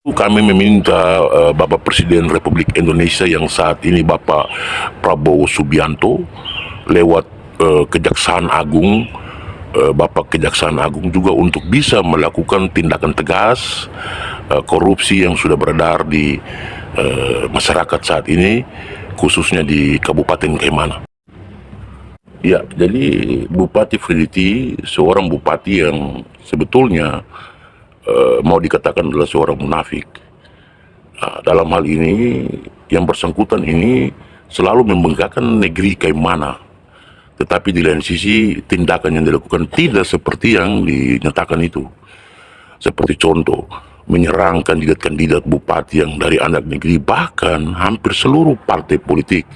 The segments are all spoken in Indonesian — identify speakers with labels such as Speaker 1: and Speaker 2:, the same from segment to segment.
Speaker 1: Kami meminta Bapak Presiden Republik Indonesia yang saat ini Bapak Prabowo Subianto lewat Kejaksaan Agung, Bapak Kejaksaan Agung juga untuk bisa melakukan tindakan tegas korupsi yang sudah beredar di masyarakat saat ini, khususnya di Kabupaten Kaimana. Ya, jadi Bupati Freddy seorang bupati yang sebetulnya mau dikatakan adalah seorang munafik. Dalam hal ini, yang bersangkutan ini selalu membanggakan negeri Kaimana. Tetapi di lain sisi, tindakan yang dilakukan tidak seperti yang dinyatakan itu. Seperti contoh, menyerang kandidat-kandidat bupati yang dari anak negeri, bahkan hampir seluruh partai politik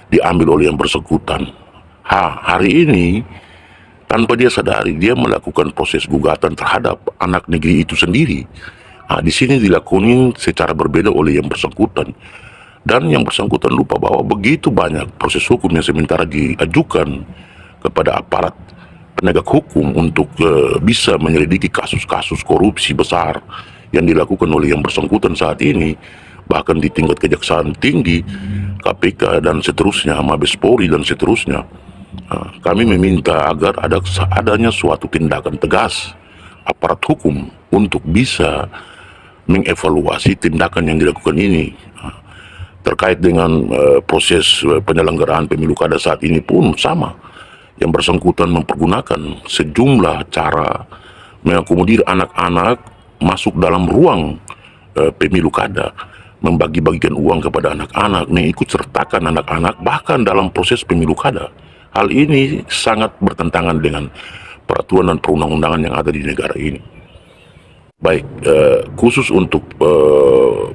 Speaker 1: diambil oleh yang bersangkutan. Hari ini, tanpa dia sadari, dia melakukan proses gugatan terhadap anak negeri itu sendiri. Di sini dilakukan secara berbeda oleh yang bersangkutan. Dan yang bersangkutan lupa bahwa begitu banyak proses hukum yang sementara diajukan kepada aparat penegak hukum untuk bisa menyelidiki kasus-kasus korupsi besar yang dilakukan oleh yang bersangkutan saat ini, bahkan di tingkat kejaksaan tinggi, KPK dan seterusnya, Mabes Polri dan seterusnya. Kami meminta agar adanya suatu tindakan tegas aparat hukum untuk bisa mengevaluasi tindakan yang dilakukan ini. Terkait dengan proses penyelenggaraan pemilu kada saat ini pun sama. Yang bersangkutan mempergunakan sejumlah cara mengakomodir anak-anak masuk dalam ruang pemilu kada, membagi-bagikan uang kepada anak-anak, mengikut sertakan anak-anak bahkan dalam proses pemilu kada. Hal ini sangat bertentangan dengan peraturan dan perundang-undangan yang ada di negara ini. Baik, khusus untuk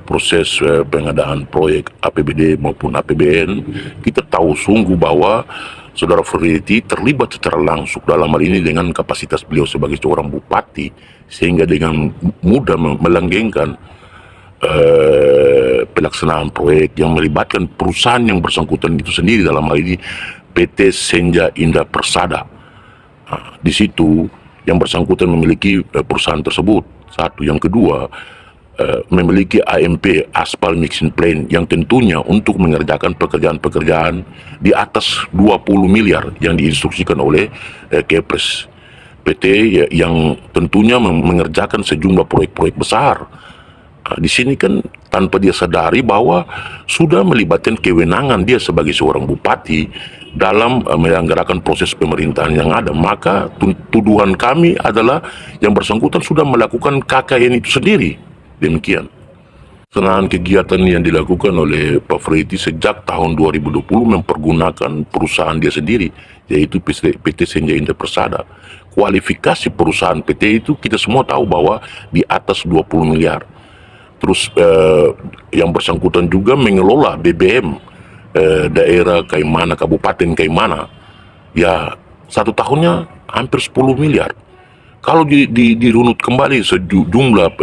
Speaker 1: proses pengadaan proyek APBD maupun APBN, kita tahu sungguh bahwa Saudara Freddy terlibat secara langsung dalam hal ini dengan kapasitas beliau sebagai seorang bupati, sehingga dengan mudah melanggengkan pelaksanaan proyek yang melibatkan perusahaan yang bersangkutan itu sendiri, dalam hal ini PT Senja Indah Persada. Di situ yang bersangkutan memiliki perusahaan tersebut. Satu, yang kedua, memiliki AMP Aspal Mixing Plant yang tentunya untuk mengerjakan pekerjaan-pekerjaan di atas 20 miliar yang diinstruksikan oleh Kepres. PT yang tentunya mengerjakan sejumlah proyek-proyek besar. Di sini kan tanpa dia sadari bahwa sudah melibatkan kewenangan dia sebagai seorang bupati dalam menyelenggarakan proses pemerintahan yang ada. Maka tuduhan kami adalah yang bersangkutan sudah melakukan KKN itu sendiri. Demikian. Pelaksanaan kegiatan yang dilakukan oleh Pak Freddy sejak tahun 2020 mempergunakan perusahaan dia sendiri, yaitu PT Senja Indah Persada. Kualifikasi perusahaan PT itu kita semua tahu bahwa di atas 20 miliar. Terus yang bersangkutan juga mengelola BBM daerah Kaimana, Kabupaten Kaimana. Ya, satu tahunnya hampir 10 miliar. Kalau dirunut kembali sejumlah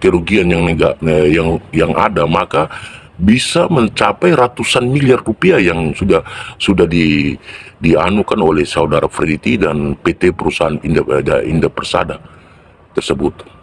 Speaker 1: kerugian yang ada, maka bisa mencapai ratusan miliar rupiah yang sudah dianukan oleh saudara Freddy dan PT perusahaan Indah Persada tersebut.